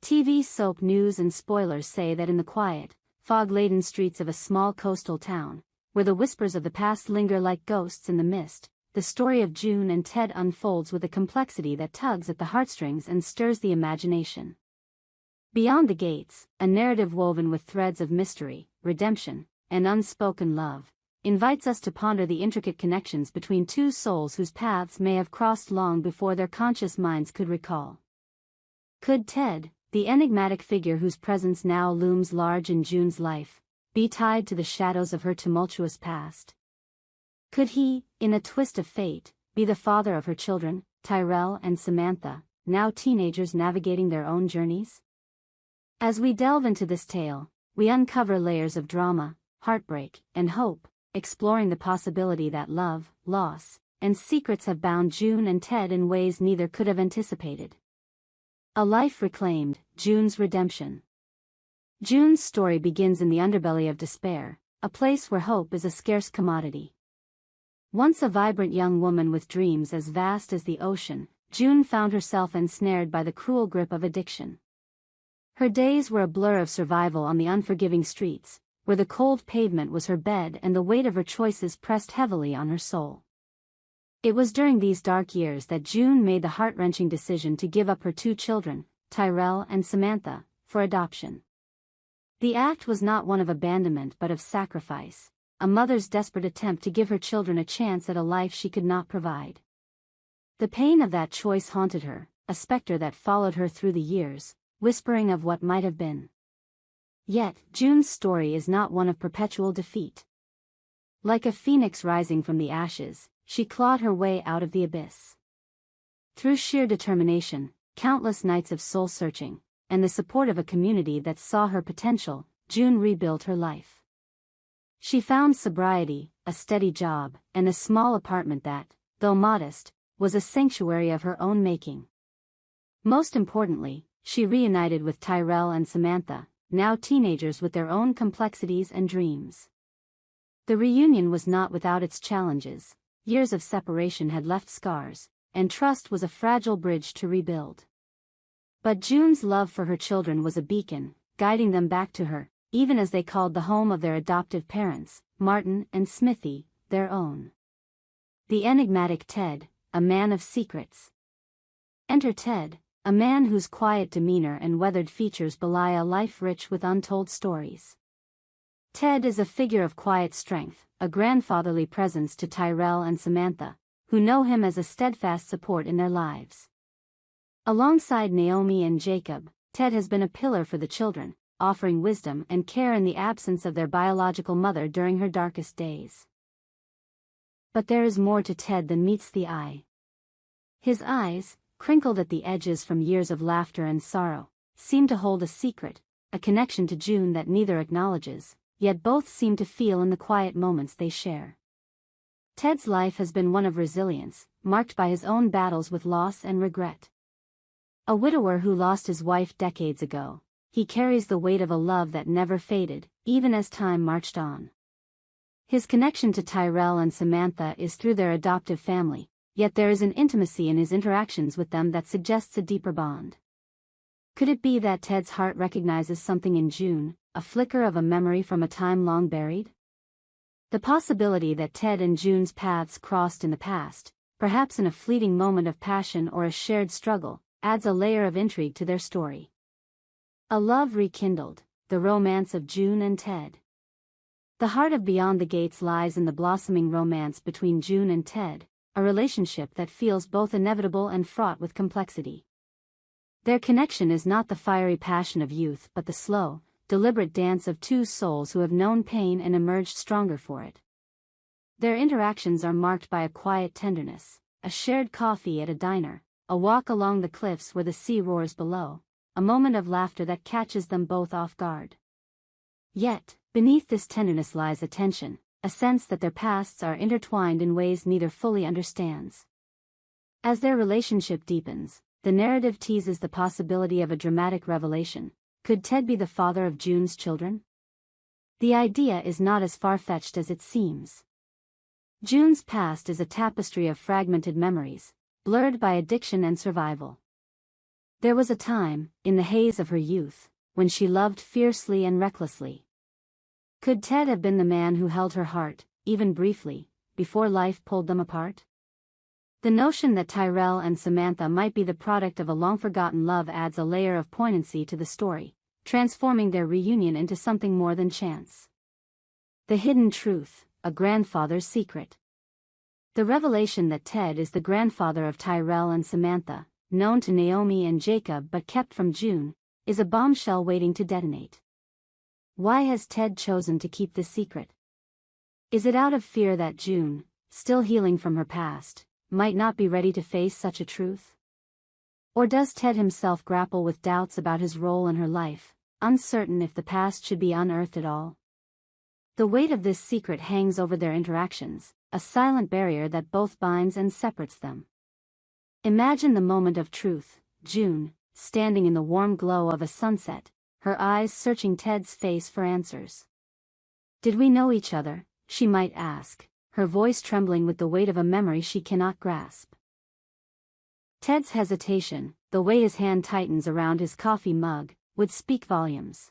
TV soap news and spoilers say that in the quiet, fog-laden streets of a small coastal town, where the whispers of the past linger like ghosts in the mist, the story of June and Ted unfolds with a complexity that tugs at the heartstrings and stirs the imagination. Beyond the Gates, a narrative woven with threads of mystery, redemption, and unspoken love, invites us to ponder the intricate connections between two souls whose paths may have crossed long before their conscious minds could recall. Could Ted, the enigmatic figure whose presence now looms large in June's life, be tied to the shadows of her tumultuous past? Could he, in a twist of fate, be the father of her children, Tyrell and Samantha, now teenagers navigating their own journeys? As we delve into this tale, we uncover layers of drama, heartbreak, and hope, exploring the possibility that love, loss, and secrets have bound June and Ted in ways neither could have anticipated. A life reclaimed, June's redemption. June's story begins in the underbelly of despair, a place where hope is a scarce commodity. Once a vibrant young woman with dreams as vast as the ocean, June found herself ensnared by the cruel grip of addiction. Her days were a blur of survival on the unforgiving streets, where the cold pavement was her bed and the weight of her choices pressed heavily on her soul. It was during these dark years that June made the heart-wrenching decision to give up her two children, Tyrell and Samantha, for adoption. The act was not one of abandonment but of sacrifice, a mother's desperate attempt to give her children a chance at a life she could not provide. The pain of that choice haunted her, a specter that followed her through the years, whispering of what might have been. Yet, June's story is not one of perpetual defeat. Like a phoenix rising from the ashes, she clawed her way out of the abyss. Through sheer determination, countless nights of soul-searching, and the support of a community that saw her potential, June rebuilt her life. She found sobriety, a steady job, and a small apartment that, though modest, was a sanctuary of her own making. Most importantly, she reunited with Tyrell and Samantha, now teenagers with their own complexities and dreams. The reunion was not without its challenges. Years of separation had left scars, and trust was a fragile bridge to rebuild. But June's love for her children was a beacon, guiding them back to her, even as they called the home of their adoptive parents, Martin and Smithy, their own. The enigmatic Ted, a man of secrets. Enter Ted, a man whose quiet demeanor and weathered features belie a life rich with untold stories. Ted is a figure of quiet strength, a grandfatherly presence to Tyrell and Samantha, who know him as a steadfast support in their lives. Alongside Naomi and Jacob, Ted has been a pillar for the children, offering wisdom and care in the absence of their biological mother during her darkest days. But there is more to Ted than meets the eye. His eyes, crinkled at the edges from years of laughter and sorrow, seem to hold a secret, a connection to June that neither acknowledges, yet both seem to feel in the quiet moments they share. Ted's life has been one of resilience, marked by his own battles with loss and regret. A widower who lost his wife decades ago, he carries the weight of a love that never faded, even as time marched on. His connection to Tyrell and Samantha is through their adoptive family, yet there is an intimacy in his interactions with them that suggests a deeper bond. Could it be that Ted's heart recognizes something in June, a flicker of a memory from a time long buried? The possibility that Ted and June's paths crossed in the past, perhaps in a fleeting moment of passion or a shared struggle, adds a layer of intrigue to their story. A love rekindled, the romance of June and Ted. The heart of Beyond the Gates lies in the blossoming romance between June and Ted, a relationship that feels both inevitable and fraught with complexity. Their connection is not the fiery passion of youth but the slow, deliberate dance of two souls who have known pain and emerged stronger for it. Their interactions are marked by a quiet tenderness, a shared coffee at a diner, a walk along the cliffs where the sea roars below, a moment of laughter that catches them both off guard. Yet, beneath this tenderness lies a tension, a sense that their pasts are intertwined in ways neither fully understands. As their relationship deepens, the narrative teases the possibility of a dramatic revelation. Could Ted be the father of June's children? The idea is not as far-fetched as it seems. June's past is a tapestry of fragmented memories, blurred by addiction and survival. There was a time, in the haze of her youth, when she loved fiercely and recklessly. Could Ted have been the man who held her heart, even briefly, before life pulled them apart? The notion that Tyrell and Samantha might be the product of a long-forgotten love adds a layer of poignancy to the story, transforming their reunion into something more than chance. The hidden truth, a grandfather's secret. The revelation that Ted is the grandfather of Tyrell and Samantha, known to Naomi and Jacob but kept from June, is a bombshell waiting to detonate. Why has Ted chosen to keep this secret? Is it out of fear that June, still healing from her past, might not be ready to face such a truth? Or does Ted himself grapple with doubts about his role in her life, uncertain if the past should be unearthed at all? The weight of this secret hangs over their interactions, a silent barrier that both binds and separates them. Imagine the moment of truth, June, standing in the warm glow of a sunset, her eyes searching Ted's face for answers. "Did we know each other?" she might ask, her voice trembling with the weight of a memory she cannot grasp. Ted's hesitation, the way his hand tightens around his coffee mug, would speak volumes.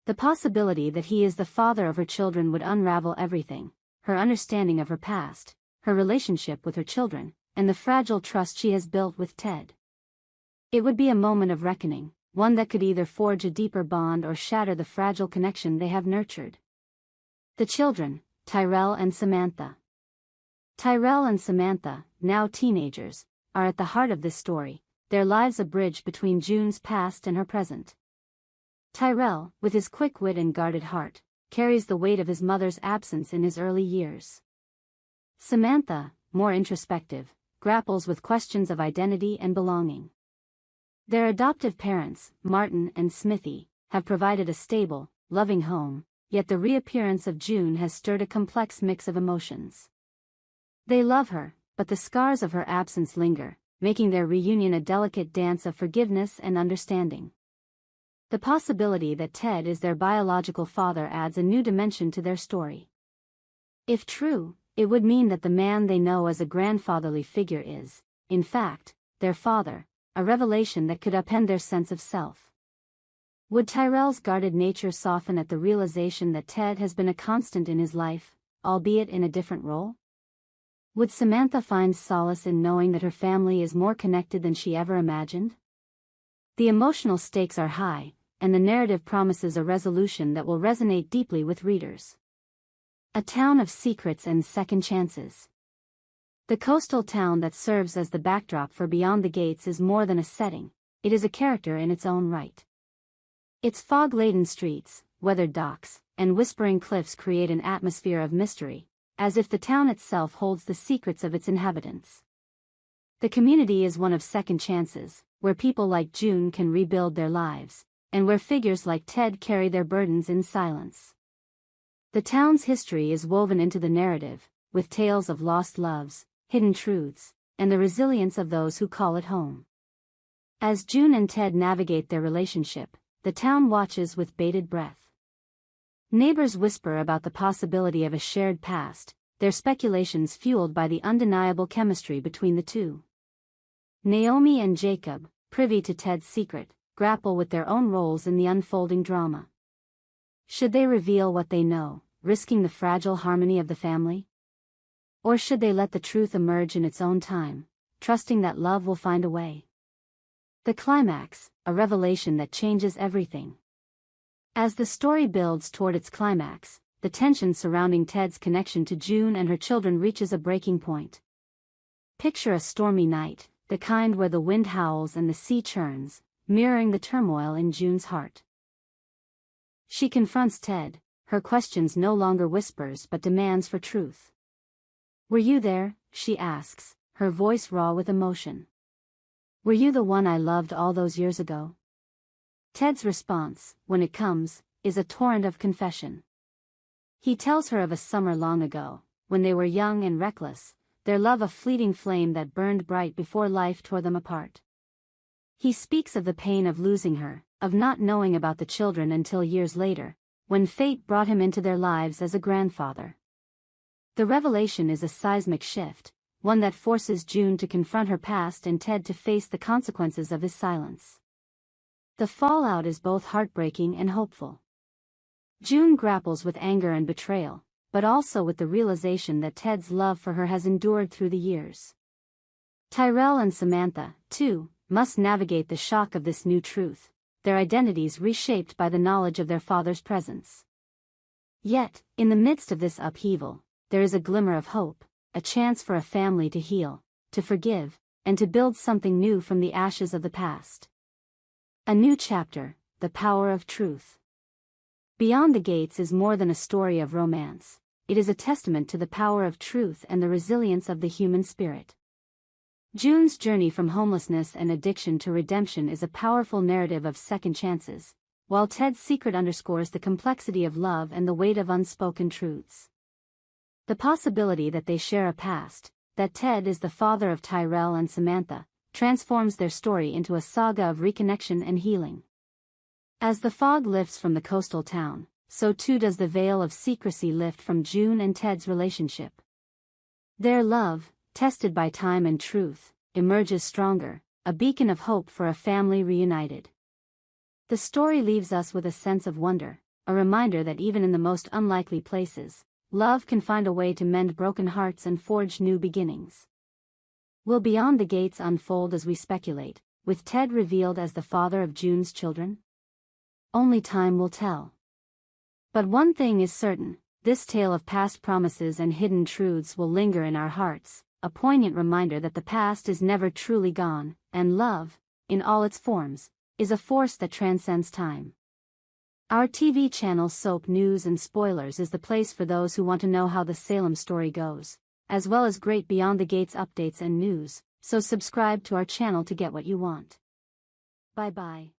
The possibility that he is the father of her children would unravel everything, her understanding of her past, her relationship with her children, and the fragile trust she has built with Ted. It would be a moment of reckoning, one that could either forge a deeper bond or shatter the fragile connection they have nurtured. The children, Tyrell and Samantha. Tyrell and Samantha, now teenagers, are at the heart of this story, their lives a bridge between June's past and her present. Tyrell, with his quick wit and guarded heart, carries the weight of his mother's absence in his early years. Samantha, more introspective, grapples with questions of identity and belonging. Their adoptive parents, Martin and Smithy, have provided a stable, loving home, yet the reappearance of June has stirred a complex mix of emotions. They love her, but the scars of her absence linger, making their reunion a delicate dance of forgiveness and understanding. The possibility that Ted is their biological father adds a new dimension to their story. If true, it would mean that the man they know as a grandfatherly figure is, in fact, their father, a revelation that could upend their sense of self. Would Tyrell's guarded nature soften at the realization that Ted has been a constant in his life, albeit in a different role? Would Samantha find solace in knowing that her family is more connected than she ever imagined? The emotional stakes are high, and the narrative promises a resolution that will resonate deeply with readers. A town of secrets and second chances. The coastal town that serves as the backdrop for Beyond the Gates is more than a setting, it is a character in its own right. Its fog-laden streets, weathered docks, and whispering cliffs create an atmosphere of mystery, as if the town itself holds the secrets of its inhabitants. The community is one of second chances, where people like June can rebuild their lives, and where figures like Ted carry their burdens in silence. The town's history is woven into the narrative, with tales of lost loves, hidden truths, and the resilience of those who call it home. As June and Ted navigate their relationship, the town watches with bated breath. Neighbors whisper about the possibility of a shared past, their speculations fueled by the undeniable chemistry between the two. Naomi and Jacob, privy to Ted's secret, grapple with their own roles in the unfolding drama. Should they reveal what they know, risking the fragile harmony of the family? Or should they let the truth emerge in its own time, trusting that love will find a way? The climax, a revelation that changes everything. As the story builds toward its climax, the tension surrounding Ted's connection to June and her children reaches a breaking point. Picture a stormy night, the kind where the wind howls and the sea churns, mirroring the turmoil in June's heart. She confronts Ted, her questions no longer whispers but demands for truth. "Were you there?" she asks, her voice raw with emotion. "Were you the one I loved all those years ago?" Ted's response, when it comes, is a torrent of confession. He tells her of a summer long ago, when they were young and reckless, their love a fleeting flame that burned bright before life tore them apart. He speaks of the pain of losing her, of not knowing about the children until years later, when fate brought him into their lives as a grandfather. The revelation is a seismic shift, one that forces June to confront her past and Ted to face the consequences of his silence. The fallout is both heartbreaking and hopeful. June grapples with anger and betrayal, but also with the realization that Ted's love for her has endured through the years. Tyrell and Samantha, too, must navigate the shock of this new truth, their identities reshaped by the knowledge of their father's presence. Yet, in the midst of this upheaval, there is a glimmer of hope, a chance for a family to heal, to forgive, and to build something new from the ashes of the past. A new chapter, the power of truth. Beyond the Gates is more than a story of romance. It is a testament to the power of truth and the resilience of the human spirit. June's journey from homelessness and addiction to redemption is a powerful narrative of second chances, while Ted's secret underscores the complexity of love and the weight of unspoken truths. The possibility that they share a past, that Ted is the father of Tyrell and Samantha, transforms their story into a saga of reconnection and healing. As the fog lifts from the coastal town, so too does the veil of secrecy lift from June and Ted's relationship. Their love, tested by time and truth, emerges stronger, a beacon of hope for a family reunited. The story leaves us with a sense of wonder, a reminder that even in the most unlikely places, love can find a way to mend broken hearts and forge new beginnings. Will Beyond the Gates unfold as we speculate, with Ted revealed as the father of June's children? Only time will tell. But one thing is certain, this tale of past promises and hidden truths will linger in our hearts, a poignant reminder that the past is never truly gone, and love, in all its forms, is a force that transcends time. Our TV channel Soap News and Spoilers is the place for those who want to know how the Salem story goes, as well as great Beyond the Gates updates and news, so subscribe to our channel to get what you want. Bye-bye.